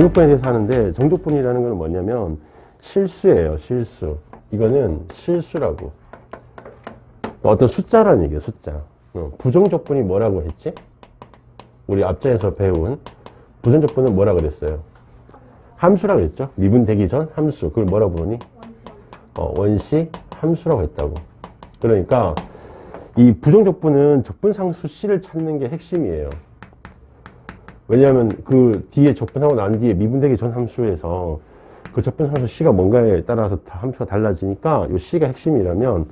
정적분에 대해서 하는데, 정적분이라는 건 뭐냐면 실수예요, 실수. 이거는 실수라고. 어떤 숫자라는 얘기예요, 숫자. 부정적분이 뭐라고 했지? 우리 앞장에서 배운 부정적분은 뭐라 그랬어요? 함수라고 했죠? 미분되기 전 함수. 그걸 뭐라 부르니? 원시 함수라고 했다고. 그러니까 이 부정적분은 적분상수 C를 찾는 게 핵심이에요. 왜냐하면 그 뒤에 적분하고 난 뒤에 미분되기 전 함수에서 그 적분상수 C가 뭔가에 따라서 다 함수가 달라지니까 이 C가 핵심이라면,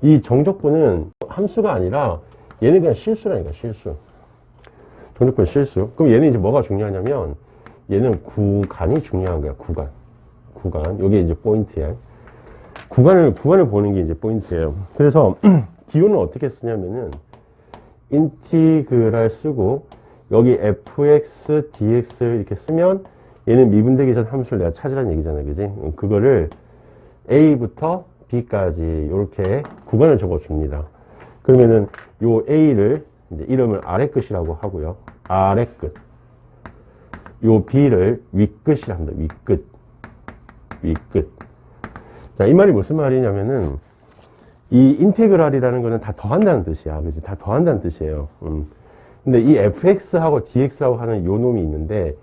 이 정적분은 함수가 아니라 얘는 그냥 실수라니까, 실수. 정적분 실수. 그럼 얘는 이제 뭐가 중요하냐면, 얘는 구간이 중요한 거야, 구간. 구간. 요게 이제 포인트야. 구간을 보는 게 이제 포인트예요. 그래서 기호는 어떻게 쓰냐면은 인티그랄 쓰고 여기 fx, dx 이렇게 쓰면 얘는 미분되기 전 함수를 내가 찾으라는 얘기잖아요, 그지? 그거를 a부터 b까지 이렇게 구간을 적어줍니다. 그러면은 요 a를 이제 이름을 아래 끝이라고 하고요. 아래 끝. 요 b를 윗끝이라 합니다. 윗끝. 윗끝. 자, 이 말이 무슨 말이냐면은 이 인테그랄이라는 거는 다 더한다는 뜻이야. 그지? 다 더한다는 뜻이에요. 근데 이 fx하고 dx라고 하는 요 놈이 있는데,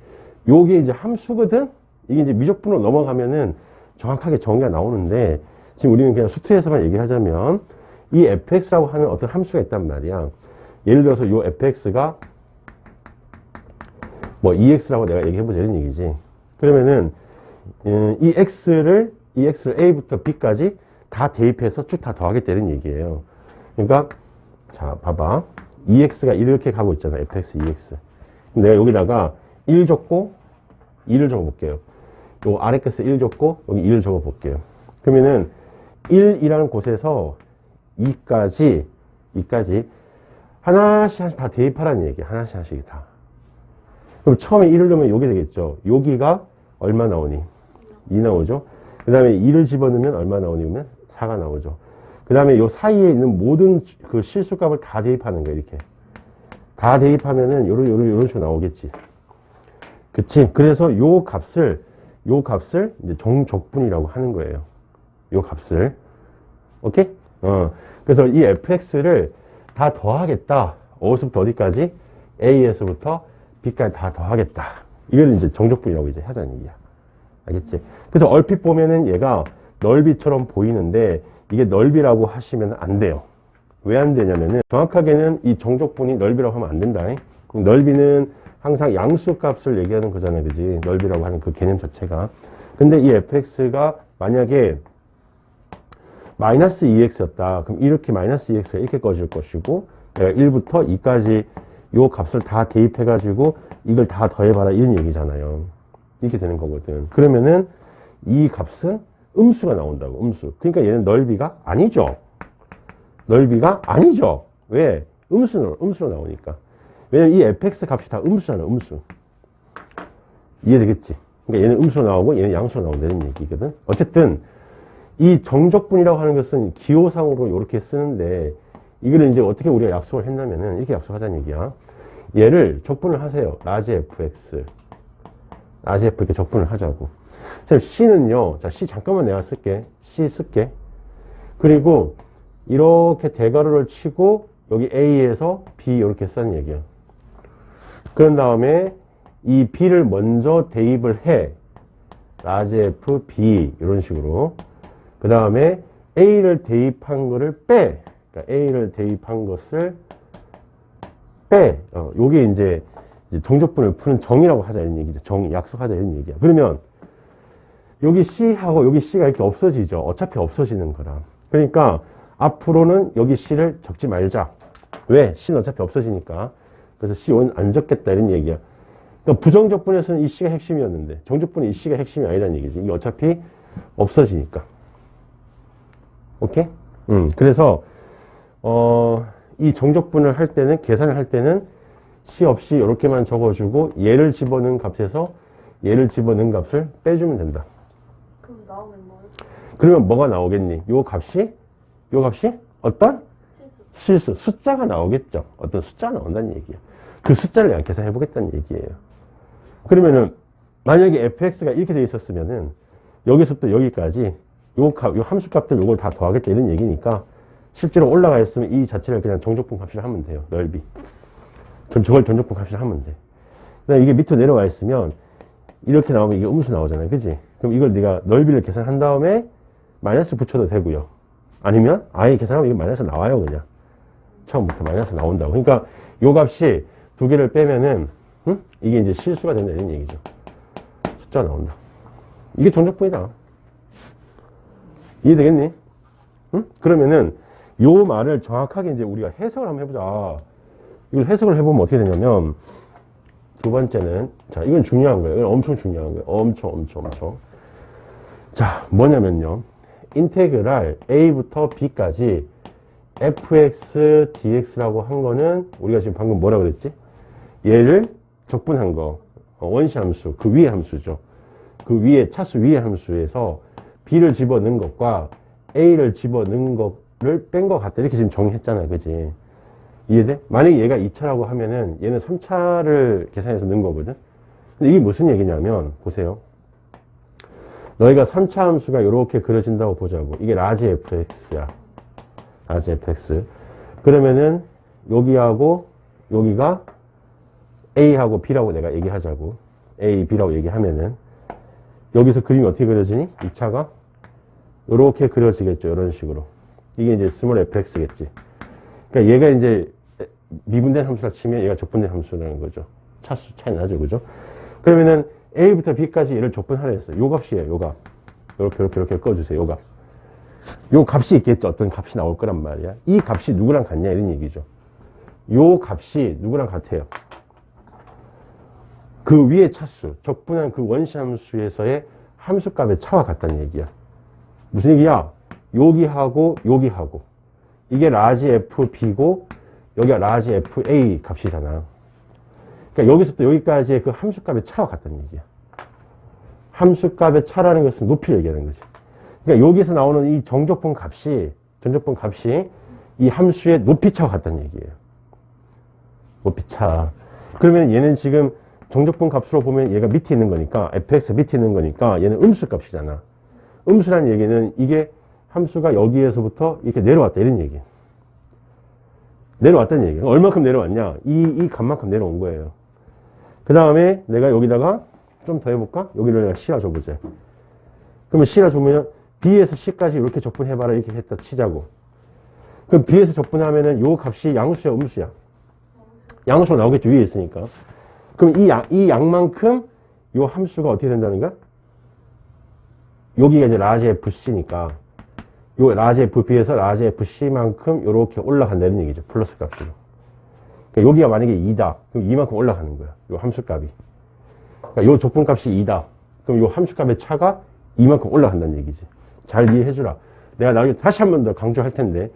요게 이제 함수거든? 이게 이제 미적분으로 넘어가면은 정확하게 정의가 나오는데, 지금 우리는 그냥 수투에서만 얘기하자면, 이 fx라고 하는 어떤 함수가 있단 말이야. 예를 들어서 요 fx가 뭐 ex라고 내가 얘기해보자 이런 얘기지. 그러면은, 이 x를 a부터 b까지 다 대입해서 쭉 다 더하겠다는 얘기예요. 그러니까, 자, 봐봐. ex가 이렇게 가고 있잖아. fx, ex. 내가 여기다가 1 적고 2를 적어볼게요. 요 아래 끝에 1 적고 여기 2를 적어볼게요. 그러면은 1이라는 곳에서 2까지 하나씩 다 대입하라는 얘기야. 하나씩 다. 그럼 처음에 1을 넣으면 여기 되겠죠. 여기가 얼마 나오니? 2 나오죠. 그 다음에 2를 집어넣으면 얼마 나오니? 그러면 4가 나오죠. 그 다음에 요 사이에 있는 모든 그 실수값을 다 대입하는 거예요, 이렇게. 다 대입하면은 요런 식으로 나오겠지. 그치? 그래서 요 값을 이제 정적분이라고 하는 거예요. 요 값을. 오케이? 그래서 이 fx를 다 더하겠다. 어디서부터 어디까지? a에서부터 b까지 다 더하겠다. 이걸 이제 정적분이라고 이제 하자는 얘기야. 알겠지? 그래서 얼핏 보면은 얘가 넓이처럼 보이는데, 이게 넓이라고 하시면 안 돼요. 왜 안 되냐면은, 정확하게는 이 정적분이 넓이라고 하면 안 된다. 그럼 넓이는 항상 양수값을 얘기하는 거잖아요, 그지? 넓이라고 하는 그 개념 자체가. 근데 이 fx가 만약에 마이너스 2x였다. 그럼 이렇게 마이너스 2x가 이렇게 꺼질 것이고, 내가 1부터 2까지 요 값을 다 대입해가지고 이걸 다 더해봐라, 이런 얘기잖아요. 이렇게 되는 거거든. 그러면은 이 값은 음수가 나온다고, 음수. 그러니까 얘는 넓이가 아니죠. 넓이가 아니죠. 왜? 음수로 나오니까. 왜냐면 이 fx 값이 다 음수잖아, 음수. 이해되겠지? 그러니까 얘는 음수로 나오고 얘는 양수로 나온다는 얘기거든. 어쨌든 이 정적분이라고 하는 것은 기호상으로 이렇게 쓰는데, 이거를 이제 어떻게 우리가 약속을 했냐면은 이렇게 약속하자는 얘기야. 얘를 적분을 하세요. 라지 fx. 라지 f 이렇게 적분을 하자고. C는요, 자, C 잠깐만 내가 쓸게. C 쓸게. 그리고 이렇게 대괄호를 치고 여기 A에서 B 이렇게 쓰는 얘기야. 그런 다음에 이 B를 먼저 대입을 해. 라지 F, B 이런 식으로. 그 다음에 A를 대입한 거를 빼. 그러니까 A를 대입한 것을 빼. 요게 이제 정적분을 푸는 정의라고 하자 이런 얘기죠. 정의, 약속하자 이런 얘기야. 그러면 여기 C하고 여기 C가 이렇게 없어지죠. 어차피 없어지는 거라. 그러니까 앞으로는 여기 C를 적지 말자. 왜? C는 어차피 없어지니까. 그래서 C1 안 적겠다 이런 얘기야. 그러니까 부정적분에서는 이 C가 핵심이었는데 정적분은 이 C가 핵심이 아니라는 얘기지. 이게 어차피 없어지니까. 오케이? 그래서 이 정적분을 할 때는, 계산을 할 때는 C 없이 이렇게만 적어주고 얘를 집어넣은 값에서 얘를 집어넣은 값을 빼주면 된다. 그럼 나오면 뭐예요? 그러면 뭐가 나오겠니? 요 값이 어떤? 실수. 숫자가 나오겠죠. 어떤 숫자가 나온다는 얘기야. 그 숫자를 내가 계산해 보겠다는 얘기예요. 그러면은 만약에 fx가 이렇게 돼 있었으면은 여기서부터 여기까지 요 함수값들 요걸 다 더하겠다 이런 얘기니까 실제로 올라가 있으면 이 자체를 그냥 정적분 값이라 하면 돼요. 넓이. 저걸 정적분 값이라 하면 돼. 그다음에 이게 밑으로 내려와 있으면 이렇게 나오면 이게 음수 나오잖아요. 그지? 그럼 이걸 네가 넓이를 계산한 다음에 마이너스 붙여도 되고요. 아니면 아예 계산하면 이게 마이너스 나와요. 그냥. 처음부터 마이너스 나온다고. 그러니까 요 값이 두 개를 빼면은 이게 이제 실수가 된다 이런 얘기죠. 숫자가 나온다. 이게 정적분이다. 이해되겠니? 응? 그러면은 요 말을 정확하게 이제 우리가 해석을 한번 해보자. 이걸 해석을 해보면 어떻게 되냐면 두 번째는 자 이건 중요한 거예요. 이건 엄청 중요한 거예요. 엄청. 자 뭐냐면요. 인테그랄 a부터 b까지 fx dx라고 한 거는 우리가 지금 방금 뭐라 그랬지? 얘를 적분한 거 원시 함수 그 위의 함수죠. 그 위에 차수 위의 함수에서 b를 집어넣은 것과 a를 집어넣은 거를 뺀 것 같다 이렇게 지금 정의했잖아요. 그지? 이해돼? 만약에 얘가 2차라고 하면은 얘는 3차를 계산해서 넣은 거거든. 근데 이게 무슨 얘기냐면 보세요. 너희가 3차 함수가 이렇게 그려진다고 보자고. 이게 라지 fx야. 라지 fx. 그러면은 여기하고 여기가 a하고 b라고 내가 얘기하자고. a, b라고 얘기하면은 여기서 그림이 어떻게 그려지니? 2차가 이렇게 그려지겠죠. 이런 식으로. 이게 이제 스몰 fx겠지. 그러니까 얘가 이제 미분된 함수라 치면 얘가 적분된 함수라는 거죠. 차수 차이 나죠. 그죠? 그러면은 a부터 b까지 얘를 적분하라 했어요. 요 값이에요. 요 값. 이렇게 꺼주세요. 요 값. 요 값이 있겠죠. 어떤 값이 나올 거란 말이야. 이 값이 누구랑 같냐 이런 얘기죠. 요 값이 누구랑 같아요. 그 위의 차수, 적분한 그 원시 함수에서의 함수값의 차와 같다는 얘기야. 무슨 얘기야? 여기하고 여기하고 이게 라지 fb고 여기가 라지 fa 값이잖아. 그러니까 여기서부터 여기까지의 그 함수값의 차와 같다는 얘기야. 함수값의 차라는 것은 높이를 얘기하는 거지. 그러니까 여기서 나오는 이 정적분 값이 이 함수의 높이차와 같다는 얘기예요. 높이차. 그러면 얘는 지금 정적분 값으로 보면 얘가 밑에 있는 거니까 fx 밑에 있는 거니까 얘는 음수 값이잖아. 음수라는 얘기는 이게 함수가 여기에서부터 이렇게 내려왔다 이런 얘기예요. 내려왔다는 얘기예요. 얼마큼 내려왔냐? 이 값만큼 내려온 거예요. 그 다음에 내가 여기다가 좀 더 해볼까? 여기를 내가 C라 줘보자. 그러면 C라 줘보면 B에서 C까지 이렇게 적분해봐라 이렇게 했다 치자고. 그럼 B에서 적분하면은 요 값이 양수야 음수야? 양수가 나오겠죠. 위에 있으니까. 그럼 이 양만큼 요 함수가 어떻게 된다는 거야? 여기가 이제 라지 FC니까 요 라지 FB에서 라지 FC만큼 요렇게 올라간다는 얘기죠. 플러스 값으로. 그러니까 여기가 만약에 2다. 그럼 이만큼 올라가는 거야. 요 함수값이. 그러니까 요 적분값이 2다. 그럼 요 함수값의 차가 이만큼 올라간다는 얘기지. 잘 이해해주라. 내가 나중에 다시 한 번 더 강조할 텐데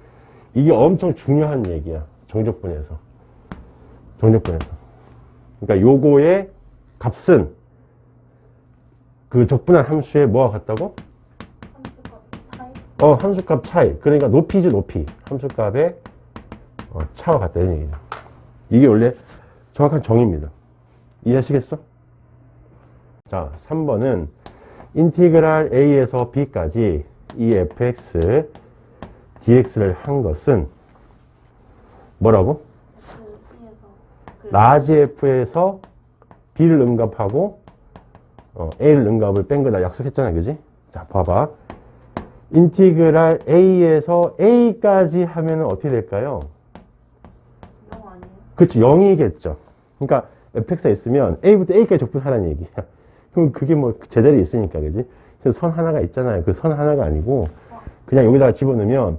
이게 엄청 중요한 얘기야. 정적분에서. 그러니까 요거의 값은 그 적분한 함수의 뭐가 같다고? 함수값 차이. 그러니까 높이지 높이. 함수값의 차와 같다는 얘기죠. 이게 원래 정확한 정의입니다. 이해하시겠어? 자, 3번은 인티그랄 a에서 b까지 이 fx dx를 한 것은 뭐라고? 라지 f에서 b를 응답하고 a를 응답을 뺀 거다 약속했잖아. 그지? 자, 봐봐. 인티그랄 a에서 a까지 하면은 어떻게 될까요? 0 아니에요? 그치, 0이겠죠. 그러니까 fx가 있으면 a부터 a까지 적분하라는 얘기야. 그럼 그게 뭐 제자리에 있으니까. 그지? 그래서 선 하나가 있잖아요. 그 선 하나가 아니고 그냥 여기다가 집어넣으면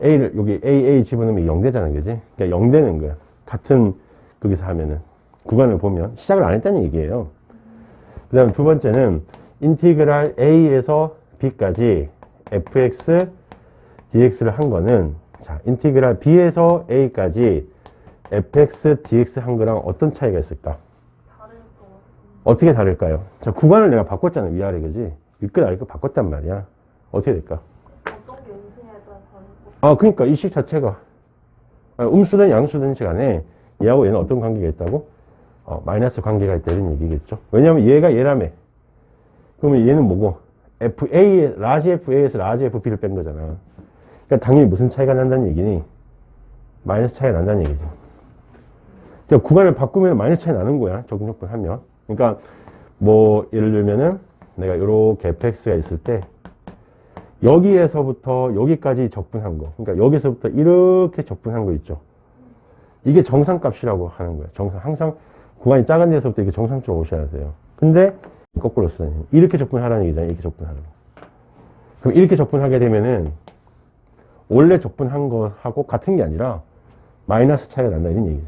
a를 여기 a 집어넣으면 0 되잖아. 그지? 그러니까 0 되는 거야. 같은 거기서 하면은 구간을 보면 시작을 안 했다는 얘기예요. 그 다음 두 번째는 인티그랄 a에서 b까지 fx dx를 한 거는 자 인티그랄 b에서 a까지 fx dx 한 거랑 어떤 차이가 있을까? 다를 것 같은데. 어떻게 다를까요? 자 구간을 내가 바꿨잖아. 위아래. 그지? 윗끝 아래끝 바꿨단 말이야. 어떻게 될까? 어떤 게 음수냐에 따라 다를 것 그러니까 이 식 자체가 음수든 양수든지 간에 얘하고 얘는 어떤 관계가 있다고? 마이너스 관계가 있다 이런 얘기겠죠. 왜냐하면 얘가 얘라며. 그러면 얘는 뭐고? FA, 라지 FA에서 라지 FB를 뺀 거잖아. 그러니까 당연히 무슨 차이가 난다는 얘기니? 마이너스 차이가 난다는 얘기지. 그러니까 구간을 바꾸면 마이너스 차이 나는 거야. 적응적분 하면. 그러니까 뭐 예를 들면은 내가 이렇게 fx가 있을 때 여기에서부터 여기까지 적분한 거. 그러니까 여기서부터 이렇게 적분한 거 있죠. 이게 정상값이라고 하는 거예요. 정상. 항상 구간이 작은 데서부터 이렇게 정상적으로 오셔야 돼요. 근데 거꾸로 쓰니 이렇게 접근하라는 얘기잖아요. 이렇게 접근하는 거. 그럼 이렇게 접근하게 되면은 원래 접근한 거하고 같은 게 아니라 마이너스 차이가 난다 이런 얘기죠.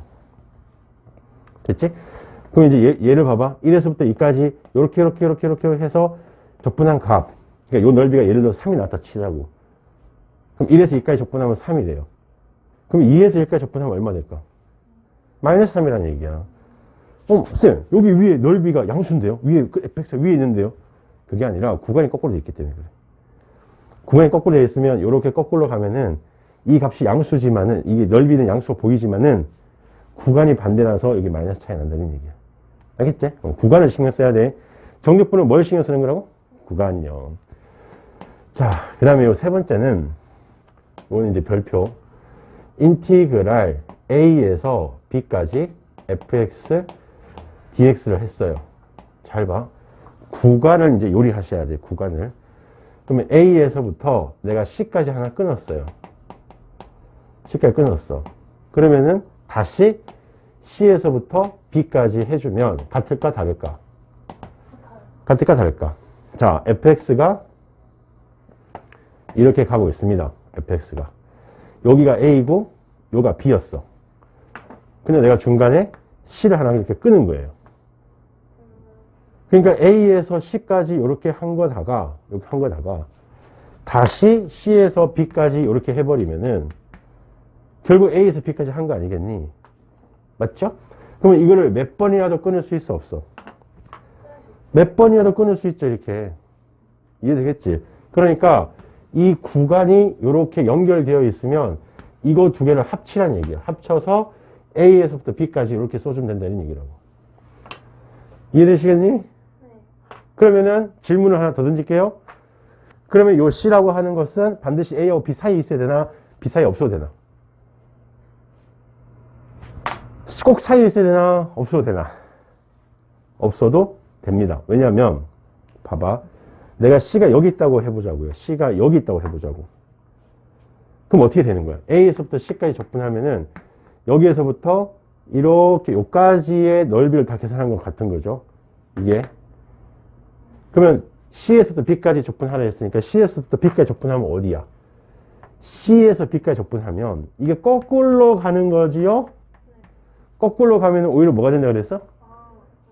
됐지? 그럼 이제 얘를 봐봐. 1에서부터 2까지 이렇게 해서 접근한 값. 그러니까 요 넓이가 예를 들어 3이 나왔다 치자고. 그럼 1에서 2까지 접근하면 3이 돼요. 그럼 2에서 1까지 접근하면 얼마 될까? 마이너스 3이라는 얘기야. 쌤, 여기 위에 넓이가 양수인데요? 위에, fx가 위에 있는데요? 그게 아니라 구간이 거꾸로 되어 있기 때문에 그래. 구간이 거꾸로 되어 있으면, 이렇게 거꾸로 가면은, 이 값이 양수지만은, 이게 넓이는 양수로 보이지만은, 구간이 반대라서 여기 마이너스 차이 난다는 얘기야. 알겠지? 구간을 신경 써야 돼. 정적분은 뭘 신경 쓰는 거라고? 구간요. 자, 그 다음에 요 세 번째는, 이거는 이제 별표. 인티그랄 a에서 b까지 fx, dx를 했어요. 잘 봐. 구간을 이제 요리하셔야 돼, 구간을. 그러면 A에서부터 내가 C까지 하나 끊었어요. C까지 끊었어. 그러면은 다시 C에서부터 B까지 해주면 같을까, 다를까? 같을까, 다를까? 자, fx가 이렇게 가고 있습니다. fx가. 여기가 A고, 여기가 B였어. 근데 내가 중간에 C를 하나 이렇게 끄는 거예요. 그러니까 A에서 C까지 이렇게 한 거다가, 다시 C에서 B까지 이렇게 해버리면은, 결국 A에서 B까지 한 거 아니겠니? 맞죠? 그러면 이거를 몇 번이라도 끊을 수 있어, 없어? 몇 번이라도 끊을 수 있죠, 이렇게. 이해되겠지? 그러니까, 이 구간이 이렇게 연결되어 있으면, 이거 두 개를 합치란 얘기야. 합쳐서 A에서부터 B까지 이렇게 써주면 된다는 얘기라고. 이해되시겠니? 그러면은 질문을 하나 더 던질게요. 그러면 요 C라고 하는 것은 반드시 A하고 B 사이에 있어야 되나? B 사이에 없어도 되나? 꼭 사이에 있어야 되나? 없어도 되나? 없어도 됩니다. 왜냐하면 봐봐. 내가 C가 여기 있다고 해보자고요. C가 여기 있다고 해보자고. 그럼 어떻게 되는 거야? A에서부터 C까지 접근하면은 여기에서부터 이렇게 요까지의 넓이를 다 계산한 것 같은 거죠. 이게. 그러면 C에서부터 B까지 접근하라 했으니까 C에서부터 B까지 접근하면 어디야? C에서 B까지 접근하면 이게 거꾸로 가는 거지요? 거꾸로 가면 오히려 뭐가 된다 그랬어?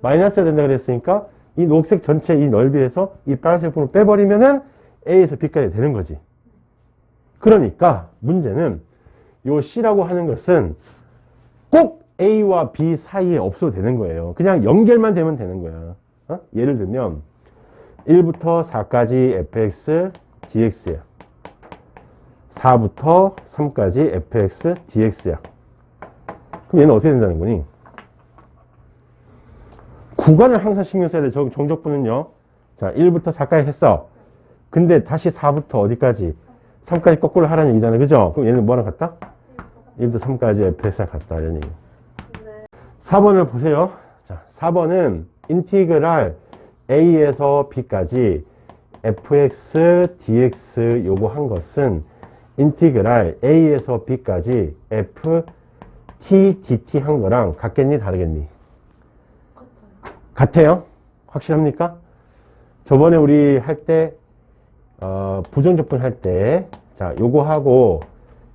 마이너스가 된다 그랬으니까 이 녹색 전체 이 넓이에서 이 빨간색 부분을 빼버리면은 A에서 B까지 되는 거지. 그러니까 문제는 요 C라고 하는 것은 꼭 A와 B 사이에 없어도 되는 거예요. 그냥 연결만 되면 되는 거야. 예를 들면 1부터 4까지 fx, dx야. 4부터 3까지 fx, dx야. 그럼 얘는 어떻게 된다는 거니? 구간을 항상 신경 써야 돼. 정적분은요. 자, 1부터 4까지 했어. 근데 다시 4부터 어디까지? 3까지 거꾸로 하라는 얘기잖아. 그죠? 그럼 얘는 뭐랑 같다? 1부터 3까지 fx랑 같다. 이런 얘기. 4번을 보세요. 자, 4번은 인티그랄 A에서 B까지 fx, dx 요거 한 것은 인티그랄 A에서 B까지 f, t, dt 한 거랑 같겠니? 다르겠니? 같아요. 확실합니까? 저번에 우리 할 때, 부정적분 할 때, 자, 요거 하고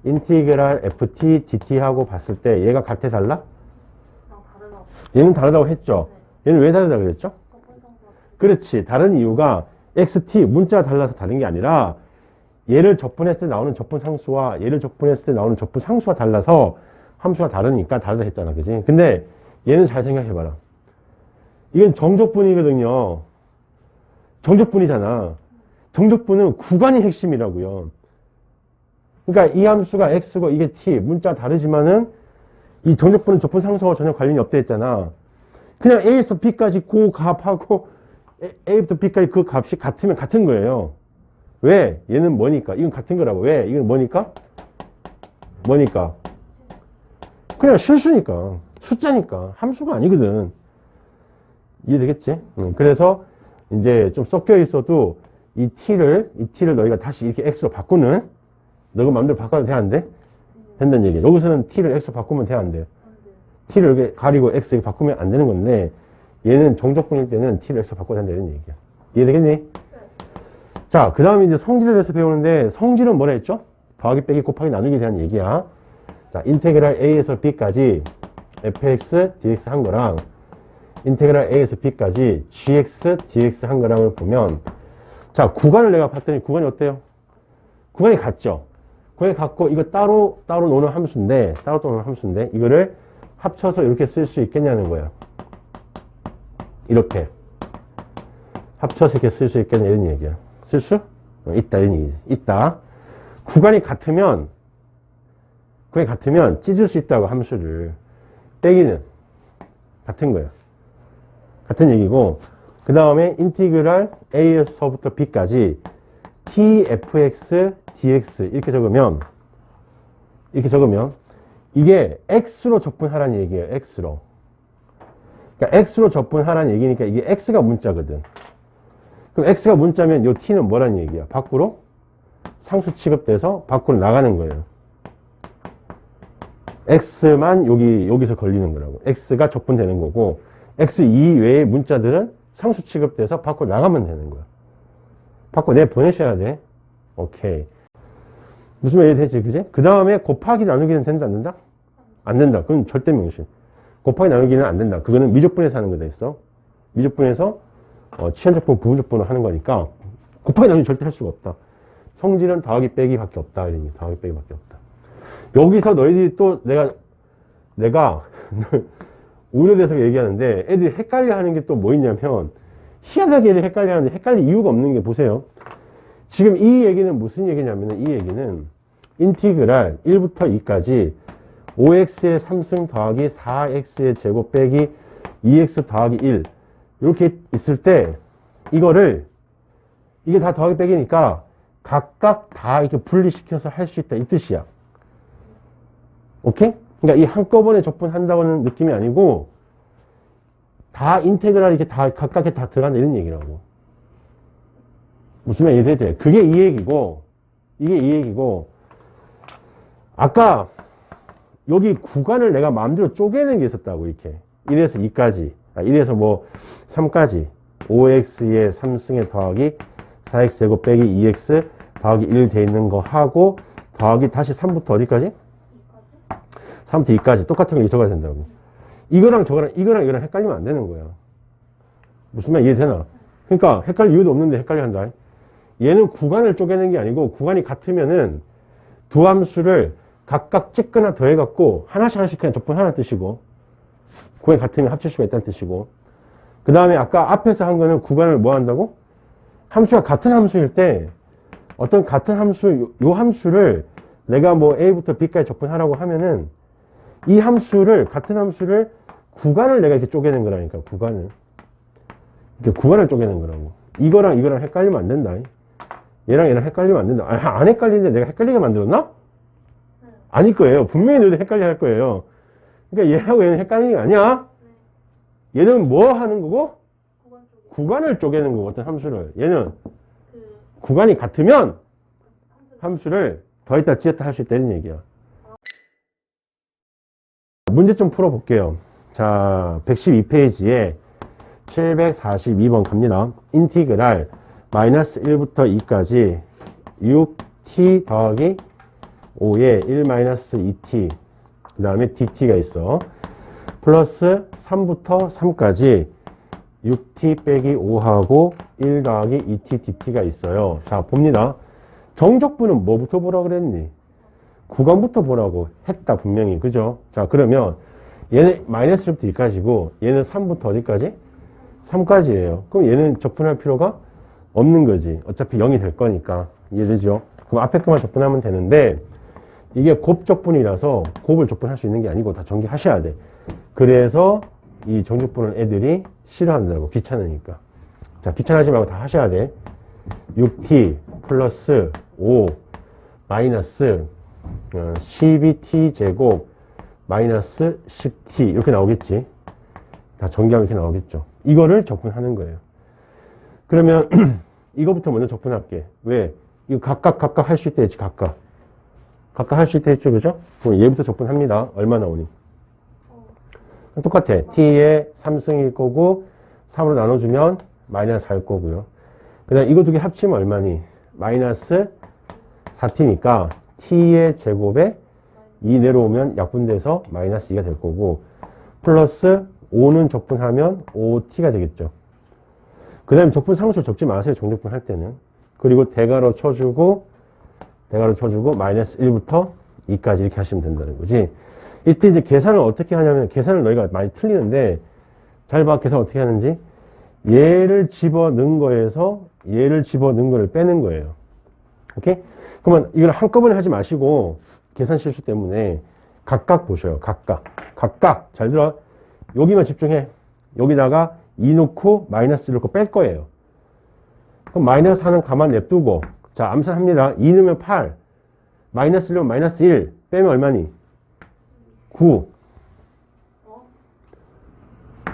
인티그랄 ft, dt 하고 봤을 때 얘가 같아, 달라? 얘는 다르다고 했죠? 얘는 왜 다르다고 그랬죠? 그렇지. 다른 이유가 xt, 문자가 달라서 다른 게 아니라 얘를 적분했을 때 나오는 적분 상수와 얘를 적분했을 때 나오는 적분 상수가 달라서 함수가 다르니까 다르다 했잖아. 그지? 근데 얘는 잘 생각해봐라. 이건 정적분이거든요. 정적분이잖아. 정적분은 구간이 핵심이라고요. 그러니까 이 함수가 x고 이게 t, 문자가 다르지만은 이 정적분은 적분 상수와 전혀 관련이 없다 했잖아. 그냥 A에서 B까지 고 값하고 A부터 B까지 그 값이 같으면 같은 거예요. 왜? 얘는 뭐니까? 이건 같은 거라고. 왜? 이건 뭐니까? 뭐니까? 그냥 실수니까. 숫자니까. 함수가 아니거든. 이해되겠지? 그래서 이제 좀 섞여 있어도 이 t를 너희가 다시 이렇게 x로 바꾸는, 너가 마음대로 바꿔도 돼, 안 돼? 된다는 얘기야. 여기서는 t를 x로 바꾸면 돼, 안 돼? t를 이렇게 가리고 x 이렇게 바꾸면 안 되는 건데, 얘는 정적분일 때는 t를 x로 바꿔도 된다는 얘기야. 이해되겠니? 자, 그 다음에 이제 성질에 대해서 배우는데, 성질은 뭐라 했죠? 더하기 빼기 곱하기 나누기에 대한 얘기야. 자, 인테그랄 a에서 b까지 fx, dx 한 거랑, 인테그랄 a에서 b까지 gx, dx 한 거랑을 보면, 자, 구간을 내가 봤더니 구간이 어때요? 구간이 같죠? 구간이 같고, 이거 따로 노는 함수인데, 이거를 합쳐서 이렇게 쓸 수 있겠냐는 거야. 이렇게. 합쳐서 이렇게 쓸 수 있겠냐, 이런 얘기야. 쓸 수? 있다, 이런 얘기지. 있다. 구간이 같으면 찢을 수 있다고, 함수를. 빼기는 같은 거야. 같은 얘기고, 그 다음에 인티그랄 a에서부터 b까지 tfx dx 이렇게 적으면 이게 x로 적분하라는 얘기예요. x로. 그러니까 x로 적분하라는 얘기니까 이게 x가 문자거든. 그럼 x가 문자면 요 t는 뭐라는 얘기야? 밖으로 상수 취급돼서 밖으로 나가는 거예요. x만 여기서 걸리는 거라고. x가 적분되는 거고, x 이외의 문자들은 상수 취급돼서 밖으로 나가면 되는 거야. 밖으로 내보내셔야 돼. 오케이. 무슨 말이 되지, 그지? 그 다음에 곱하기 나누기는 된다, 안 된다? 안 된다. 그건 절대 명심. 곱하기 나누기는 안 된다. 그거는 미적분에서 하는 거다 있어. 미적분에서 취한적분, 부분적분을 하는 거니까 곱하기 나누기 절대 할 수가 없다. 성질은 더하기 빼기 밖에 없다. 이러니 더하기 빼기 밖에 없다. 여기서 너희들이 또 내가 오히려 대해서 얘기하는데 애들이 헷갈려 하는 게 또 뭐 있냐면, 희한하게 애들이 헷갈려 하는데 헷갈릴 이유가 없는 게, 보세요. 지금 이 얘기는 무슨 얘기냐면, 이 얘기는 인티그랄 1부터 2까지 5x의 3승 더하기 4x의 제곱 빼기 2x 더하기 1 이렇게 있을 때, 이게 다 더하기 빼기니까 각각 다 이렇게 분리시켜서 할 수 있다, 이 뜻이야. 오케이? 그러니까 이 한꺼번에 적분한다고는 느낌이 아니고, 다 인테그랄 이렇게 다 각각에 다 들어간다, 이런 얘기라고. 무슨 말이 되지? 그게 이 얘기고, 이게 이 얘기고, 아까 여기 구간을 내가 마음대로 쪼개는 게 있었다고, 이렇게. 1에서 2까지, 1에서 뭐 3까지, 5x의 3승에 더하기 4x 제곱 빼기 2x 더하기 1 돼 있는 거 하고, 더하기 다시 3부터 어디까지? 3부터 2까지 똑같은 걸 적어야 된다고. 이거랑 이거랑 헷갈리면 안 되는 거야. 무슨 말 이해되나? 그러니까 헷갈릴 이유도 없는데 헷갈려 한다. 얘는 구간을 쪼개는 게 아니고, 구간이 같으면은 두 함수를 각각 찍거나 더해갖고 하나씩 그냥 적분하라는 뜻이고, 구간이 같으면 합칠 수가 있다는 뜻이고, 그 다음에 아까 앞에서 한 거는 구간을 뭐 한다고? 함수가 같은 함수일 때 어떤 같은 함수, 요 함수를 내가 뭐 a부터 b까지 적분하라고 하면은 이 함수를, 같은 함수를 구간을 내가 이렇게 쪼개는 거라니까, 구간을. 이렇게 구간을 쪼개는 거라고. 이거랑 헷갈리면 안 된다. 얘랑 헷갈리면 안 된다. 안 헷갈리는데 내가 헷갈리게 만들었나? 아닐 거예요. 분명히 너희도 헷갈려 할 거예요. 그러니까 얘하고 얘는 헷갈리는 게 아니야. 얘는 뭐 하는 거고? 구간을 쪼개는 거고, 어떤 함수를. 얘는 구간이 같으면 함수를 더했다 지었다 할 수 있다는 얘기야. 문제 좀 풀어볼게요. 자, 112페이지에 742번 갑니다. 인티그랄 마이너스 1부터 2까지 6t 더하기 5에 1 마이너스 2t, 그 다음에 dt가 있어. 플러스 3부터 3까지 6t 빼기 5하고 1 더하기 2t dt가 있어요. 자, 봅니다. 정적분은 뭐부터 보라 그랬니? 구간부터 보라고 했다, 분명히. 그죠? 자, 그러면 얘는 마이너스 1부터 2까지고 얘는 3부터 어디까지? 3까지예요. 그럼 얘는 적분할 필요가 없는 거지. 어차피 0이 될 거니까. 이해되죠? 그럼 앞에 것만 적분하면 되는데, 이게 곱적분이라서 곱을 적분할 수 있는 게 아니고 다 전개하셔야 돼. 그래서 이 정적분을 애들이 싫어한다고, 귀찮으니까. 자, 귀찮아하지 말고 다 하셔야 돼. 6t 플러스 5 마이너스 12t 제곱 마이너스 10t 이렇게 나오겠지. 다 전개하면 이렇게 나오겠죠. 이거를 적분하는 거예요. 그러면 이거부터 먼저 적분할게. 왜? 이거 각각 할 수 있다 했지. 각각 할 수 있다 했죠. 그죠? 그럼 얘부터 적분합니다. 얼마 나오니? 똑같아. t의 3승일 거고 3으로 나눠주면 마이너스 4일 거고요. 그 다음 이거 두 개 합치면 얼마니? 마이너스 4t니까 t의 제곱에 2 내려오면 약분돼서 마이너스 2가 될 거고 플러스 5는 적분하면 5t가 되겠죠. 그 다음에 적분 상수 적지 마세요. 정적분 할 때는. 그리고 대괄호 쳐주고 마이너스 1부터 2까지 이렇게 하시면 된다는 거지. 이때 이제 계산을 어떻게 하냐면 계산을 너희가 많이 틀리는데 잘 봐. 계산 어떻게 하는지. 얘를 집어넣은 거에서 얘를 집어넣은 거를 빼는 거예요. 오케이? 그러면 이걸 한꺼번에 하지 마시고 계산 실수 때문에 각각 보셔요. 각각. 잘 들어. 여기만 집중해. 여기다가 2 넣고 마이너스 1 넣고 뺄 거예요. 그럼 마이너스 하는 가만 냅두고 자 암산합니다. 2 넣으면 8 마이너스 1 넣으면 마이너스 1 빼면 얼마니? 9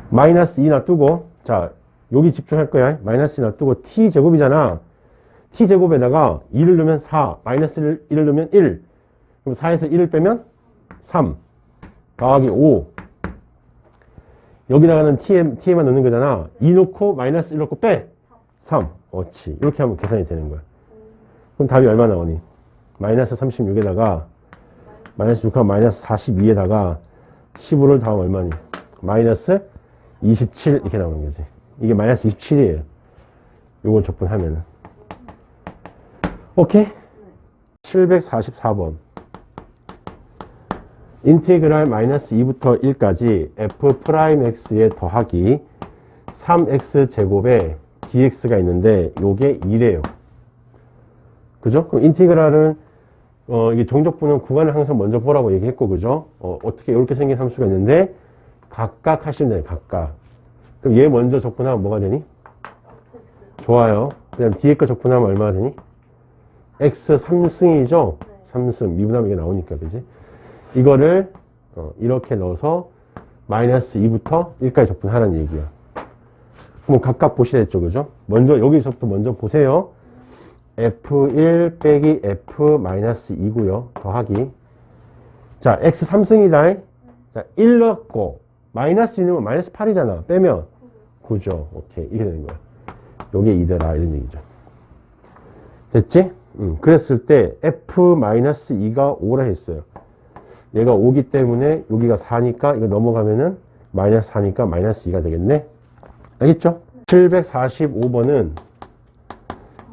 마이너스 2 놔두고 자 여기 집중할 거야. 마이너스 2 놔두고 t제곱이잖아. t제곱에다가 2를 넣으면 4 마이너스 1을 넣으면 1 그럼 4에서 1을 빼면 3 더하기 5 여기다가는 t에만 넣는 거잖아. 2 넣고 마이너스 1 넣고 빼 3 옳지. 이렇게 하면 계산이 되는 거야. 그럼 답이 얼마 나오니? 마이너스 36에다가 마이너스 6하면 마이너스 42에다가 15를 더하면 얼마니? 마이너스 27 이렇게 나오는 거지. 이게 마이너스 27이에요. 요걸 적분하면은. 오케이? 744번. 인테그랄 마이너스 2부터 1까지 f 프라임 x의 더하기 3x 제곱에 dx가 있는데 요게 2래요. 그죠? 그럼 인테그랄은 이게 정적분은 구간을 항상 먼저 보라고 얘기했고 그죠? 어떻게 이렇게 생긴 함수가 있는데 각각 하시면 돼요. 각각. 그럼 얘 먼저 적분하면 뭐가 되니? 좋아요. 그다음 뒤에 거 적분하면 얼마가 되니? x 3승이죠? 3승 미분하면 이게 나오니까 그지? 이거를 이렇게 넣어서 마이너스 2부터 1까지 적분하라는 얘기야. 그럼 각각 보시라 했죠. 그죠? 먼저 여기서부터 먼저 보세요. f1 빼기 f-2고요. 더하기 자 x 3승이다. 자 1 넣고 마이너스 2 넣으면 마이너스 8이잖아. 빼면 9죠. 오케이. 이게 되는 거야. 요게 2더라 이런 얘기죠. 됐지? 그랬을 때 f-2가 5라 했어요. 얘가 5기 때문에 여기가 4니까 이거 넘어가면은 마이너스 4니까 마이너스 2가 되겠네. 알겠죠? 745번은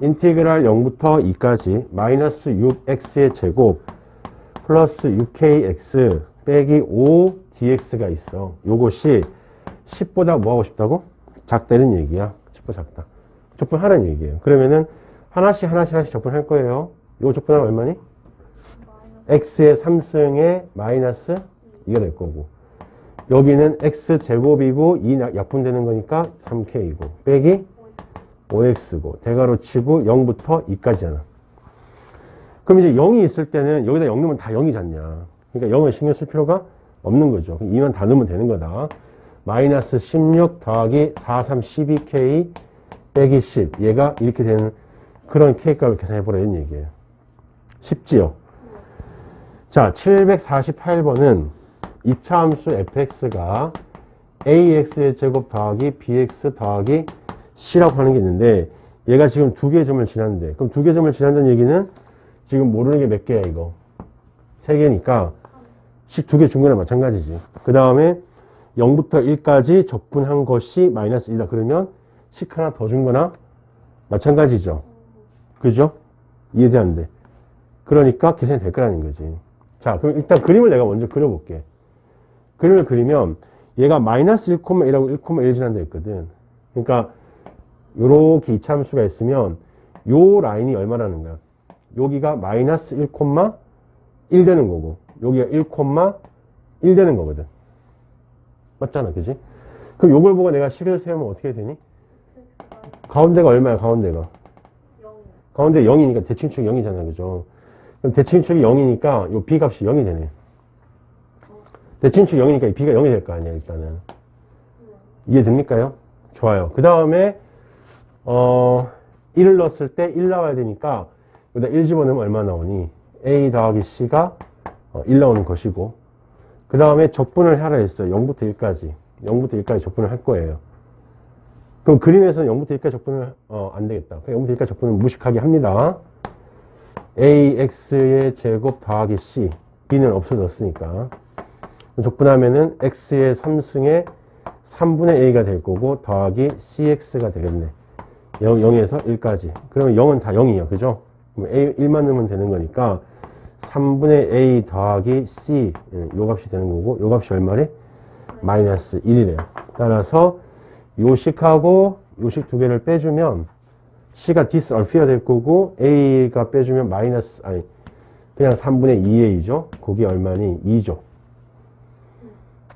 인티그랄 0부터 2까지 마이너스 6x의 제곱 플러스 6kx 빼기 5dx가 있어. 요것이 10보다 뭐 하고 싶다고? 작다는 얘기야. 10보다 작다. 적분하라는 얘기예요. 그러면은 하나씩 적분할 거예요. 요 적분하면 얼마니? x의 3승에 마이너스 2가 될 거고 여기는 x제곱이고 2 약분되는 거니까 3k이고 빼기 5x고 대괄호 치고 0부터 2까지잖아. 그럼 이제 0이 있을 때는 여기다 0 넣으면 다 0이잖냐. 그러니까 0을 신경 쓸 필요가 없는 거죠. 2만 다 넣으면 되는 거다. 마이너스 16 더하기 4, 3, 12k 빼기 10 얘가 이렇게 되는 그런 k값을 계산해보라는 얘기예요. 쉽지요? 자, 748번은 2차 함수 fx가 ax의 제곱 더하기 bx 더하기 c라고 하는 게 있는데 얘가 지금 2개의 점을 지났는데 그럼 2개의 점을 지난다는 얘기는 지금 모르는 게 몇 개야 이거? 3개니까 식 2개 준 거나 마찬가지지. 그 다음에 0부터 1까지 적분한 것이 마이너스 1이다. 그러면 식 하나 더 준 거나 마찬가지죠. 그죠? 이해되는데. 그러니까 계산이 될 거라는 거지. 자, 그럼 일단 그림을 내가 먼저 그려볼게. 그림을 그리면 얘가 마이너스 1,1하고 1,1 지난다 했거든. 그러니까 요렇게 이차함수가 있으면 요 라인이 얼마라는 거야? 여기가 마이너스 1,1 되는 거고 여기가 1,1 되는 거거든. 맞잖아, 그지? 그럼 요걸 보고 내가 식을 세우면 어떻게 되니? 가운데가 얼마야, 가운데가? 0. 가운데 0이니까 대칭축이 0이잖아, 그죠? 그럼 대칭축이 0이니까 요 B값이 0이 되네. 대칭축이 0이니까 이 B가 0이 될 거 아니야, 일단은. 이해됩니까요? 좋아요. 그 다음에, 1을 넣었을 때 1 나와야 되니까, 여기다 1 집어넣으면 얼마 나오니? A 더하기 C가 1 나오는 것이고, 그 다음에 적분을 하라 했어요. 0부터 1까지. 0부터 1까지 적분을 할 거예요. 그럼 그림에서는 0부터 1까지 적분을, 안 되겠다. 0부터 1까지 적분을 무식하게 합니다. AX의 제곱 더하기 C. B는 없어졌으니까. 적분하면은 X의 3승에 3분의 A가 될 거고, 더하기 CX가 되겠네. 0에서 1까지. 그러면 0은 다 0이에요. 그죠? 그럼 A 1만 넣으면 되는 거니까, 3분의 A 더하기 C. 요 값이 되는 거고, 요 값이 얼마래? 마이너스 1이래요. 따라서, 요식하고 요식 두 개를 빼주면 C가 디스얼피가 될 거고 A가 빼주면 마이너스 아니 그냥 3분의 2A죠. 그게 얼마니? 2죠.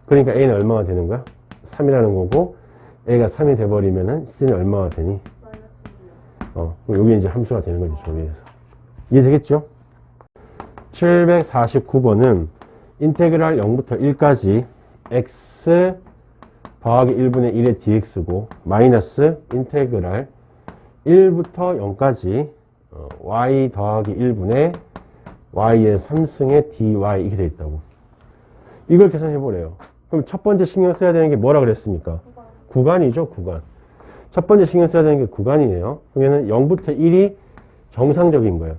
그러니까 A는 얼마가 되는 거야? 3이라는 거고 A가 3이 돼버리면은 C는 얼마가 되니? 마이너스 2요. 여기 이제 함수가 되는 거죠. 저기에서. 이해되겠죠? 749번은 인테그랄 0부터 1까지 x 더하기 1분의 1의 dx고 마이너스 인테그랄 1부터 0까지 y 더하기 1분의 y의 3승의 dy 이렇게 돼 있다고. 이걸 계산해 보래요. 그럼 첫 번째 신경 써야 되는 게 뭐라 그랬습니까? 구간이죠, 구간. 첫 번째 신경 써야 되는 게 구간이에요. 그러면 0부터 1이 정상적인 거예요.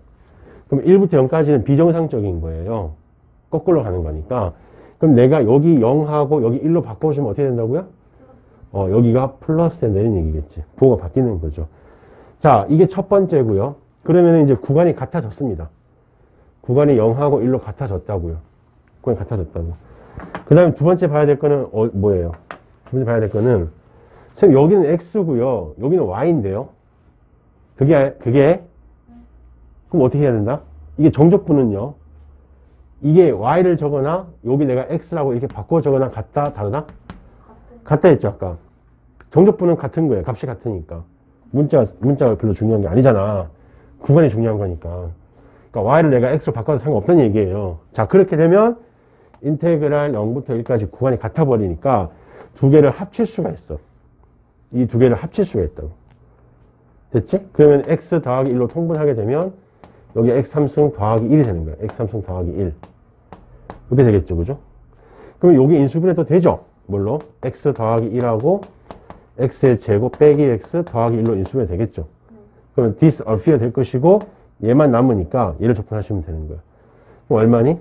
그럼 1부터 0까지는 비정상적인 거예요. 거꾸로 가는 거니까. 그럼 내가 여기 0하고 여기 1로 바꿔주면 어떻게 된다고요? 여기가 플러스 된다는 얘기겠지. 부호가 바뀌는 거죠. 자, 이게 첫 번째고요. 그러면 이제 구간이 같아졌습니다. 구간이 0하고 1로 같아졌다고요. 구간이 같아졌다고. 그 다음에 두 번째 봐야 될 거는 뭐예요? 두 번째 봐야 될 거는 선생님 여기는 x고요. 여기는 y인데요. 그게 그럼 어떻게 해야 된다? 이게 정적분은요. 이게 y를 적거나 여기 내가 x라고 이렇게 바꿔 적거나 같다 다르다? 같다 했죠 아까. 정적분은 같은 거예요. 값이 같으니까. 문자가 별로 중요한 게 아니잖아. 구간이 중요한 거니까. 그러니까 y를 내가 x로 바꿔도 상관없다는 얘기예요. 자, 그렇게 되면 인테그랄 0부터 1까지 구간이 같아 버리니까 두 개를 합칠 수가 있어. 이 두 개를 합칠 수가 있다고. 됐지? 그러면 x 더하기 1로 통분하게 되면 여기 x3승 더하기 1이 되는 거야. x3승 더하기 1. 이렇게 되겠죠. 그죠? 그럼 여기 인수분해도 되죠? 뭘로? x 더하기 1하고 x의 제곱 빼기 x 더하기 1로 인수분해 되겠죠? 그러면 디스얼피가 될 것이고 얘만 남으니까 얘를 적분하시면 되는 거야. 그럼 얼마니?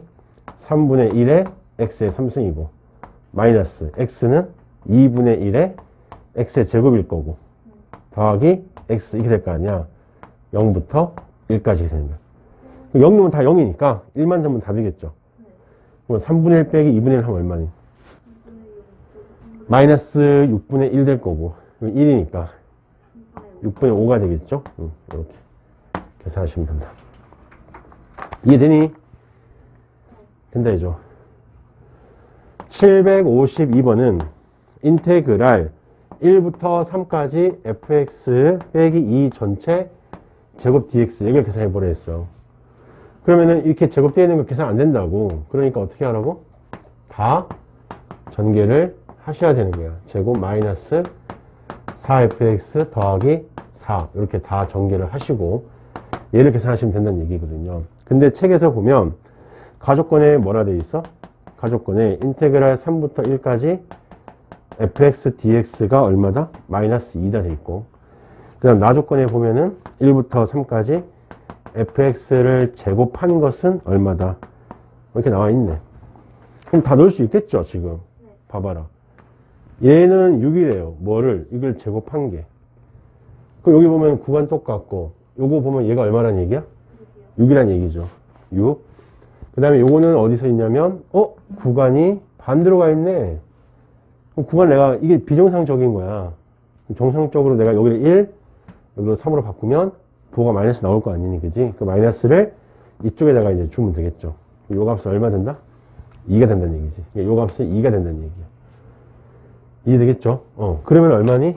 3분의 1에 x의 3승이고 마이너스 x는 2분의 1에 x의 제곱일 거고 더하기 x 이렇게 될 거 아니야. 0부터 1까지 되는 거야. 0 넣으면 다 0이니까 1만 넣으면 답이겠죠. 그럼 3분의 1 빼기 2분의 1 하면 얼마니? 마이너스 6분의 1 될 거고 1이니까 6분의 5가 되겠죠. 이렇게 계산하시면 된다. 이해되니? 된다 이죠. 752번은 인테그랄 1부터 3까지 fx 빼기 2 전체 제곱 dx 여기를 계산해 보라 했어. 그러면은 이렇게 제곱되어 있는 거 계산 안 된다고. 그러니까 어떻게 하라고? 다 전개를 하셔야 되는 거야. 제곱 마이너스 4fx 더하기 4 이렇게 다 전개를 하시고 얘를 계산하시면 된다는 얘기거든요. 근데 책에서 보면 가족권에 뭐라 돼 있어? 가족권에 인테그랄 3부터 1까지 fx dx가 얼마다? 마이너스 2다 돼 있고 그 다음 나조건에 보면은 1부터 3까지 fx를 제곱한 것은 얼마다? 이렇게 나와 있네. 그럼 다 넣을 수 있겠죠 지금. 봐봐라. 얘는 6이래요. 뭐를? 이걸 제곱한 게. 그럼 여기 보면 구간 똑같고 요거 보면 얘가 얼마란 얘기야? 6이란 얘기죠. 6. 그 다음에 요거는 어디서 있냐면 구간이 반대로 가 있네. 그럼 구간 내가 이게 비정상적인 거야. 정상적으로 내가 여기를 1 여기로 3으로 바꾸면 부호가 마이너스 나올 거 아니니 그지? 그 마이너스를 이쪽에다가 이제 주면 되겠죠. 요 값은 얼마 된다? 2가 된다는 얘기지. 요 값은 2가 된다는 얘기야. 이해되겠죠? 그러면 얼마니?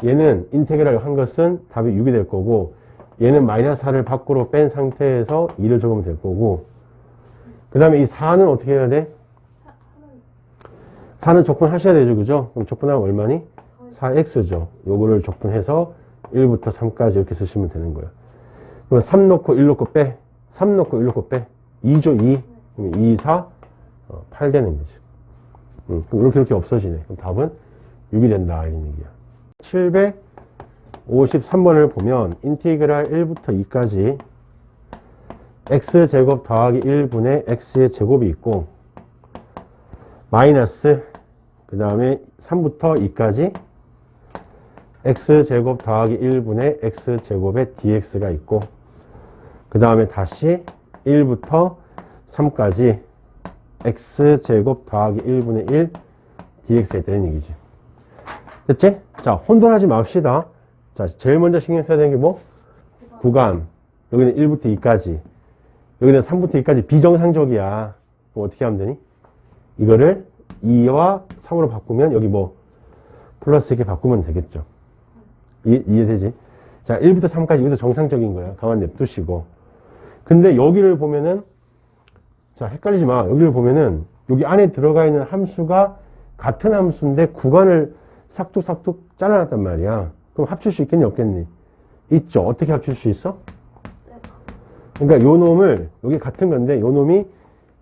얘는 인테그랄 한 것은 답이 6이 될 거고, 얘는 마이너스 4를 밖으로 뺀 상태에서 2를 적으면 될 거고, 그 다음에 이 4는 어떻게 해야 돼? 4는 적분하셔야 되죠, 그죠? 그럼 적분하면 얼마니? 4x죠. 요거를 적분해서 1부터 3까지 이렇게 쓰시면 되는 거예요. 그럼 3 넣고 1 넣고 빼. 3 넣고 1 넣고 빼. 2죠, 2. 그럼 2, 4, 8 되는 거지. 그럼 이렇게 없어지네. 그럼 답은 6이 된다, 이런 얘기야. 753번을 보면 인티그랄 1부터 2까지 x제곱 더하기 1분의 x의 제곱이 있고, 마이너스 그 다음에 3부터 2까지 x제곱 더하기 1분의 x제곱의 dx가 있고, 그 다음에 다시 1부터 3까지 x제곱 더하기 1분의 1 dx에 되는 얘기지. 됐지? 자, 혼돈하지 맙시다. 자, 제일 먼저 신경 써야 되는 게 뭐? 구간. 여기는 1부터 2까지. 여기는 3부터 2까지 비정상적이야. 그럼 어떻게 하면 되니? 이거를 2와 3으로 바꾸면 여기 뭐 플러스 이렇게 바꾸면 되겠죠. 이해되지? 자, 1부터 3까지 여기서 정상적인 거야. 가만 냅두시고. 근데 여기를 보면은, 자, 헷갈리지 마. 여기를 보면은 여기 안에 들어가 있는 함수가 같은 함수인데 구간을 싹둑싹둑 잘라놨단 말이야. 그럼 합칠 수 있겠니 없겠니? 있죠. 어떻게 합칠 수 있어? 그러니까 요 놈을, 여기 같은 건데 요 놈이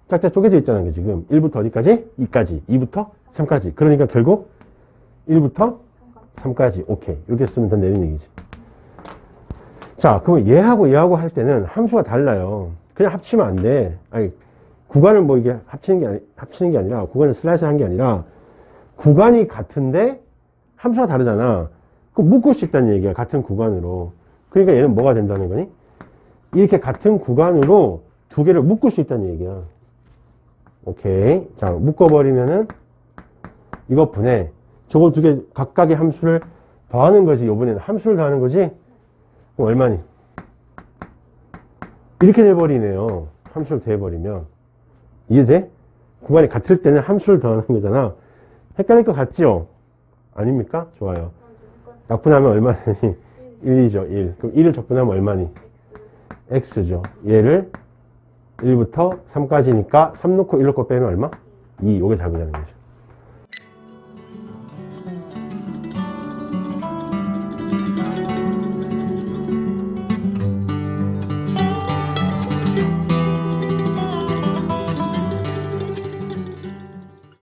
짝짝 쪼개져 있잖아, 지금. 1부터 어디까지? 2까지. 2부터 3까지. 그러니까 결국 1부터 3까지. 오케이. 이렇게 쓰면 된다는 얘기지. 자, 그러면 얘하고 할 때는 함수가 달라요. 그냥 합치면 안 돼. 아니, 구간을 뭐 이게 합치는 게 아니라, 구간을 슬라이스 한 게 아니라, 구간이 같은데 함수가 다르잖아. 그럼 묶을 수 있다는 얘기야. 같은 구간으로. 그러니까 얘는 뭐가 된다는 거니? 이렇게 같은 구간으로 두 개를 묶을 수 있다는 얘기야. 오케이. 자, 묶어버리면은 이것 분해. 저거 두 개 각각의 함수를 더하는 거지. 요번에는 함수를 더하는 거지. 그럼 얼마니? 이렇게 돼버리네요. 함수를 더해버리면. 이해돼? 구간이 같을 때는 함수를 더하는 거잖아. 헷갈릴 것 같죠? 아닙니까? 좋아요. 약분하면 얼마니? 1이죠. 1. 그럼 1을 적분하면 얼마니? x죠. 얘를 1부터 3까지니까 3 넣고 1 넣고 빼면 얼마? 2. 요게 답이 되는 거죠.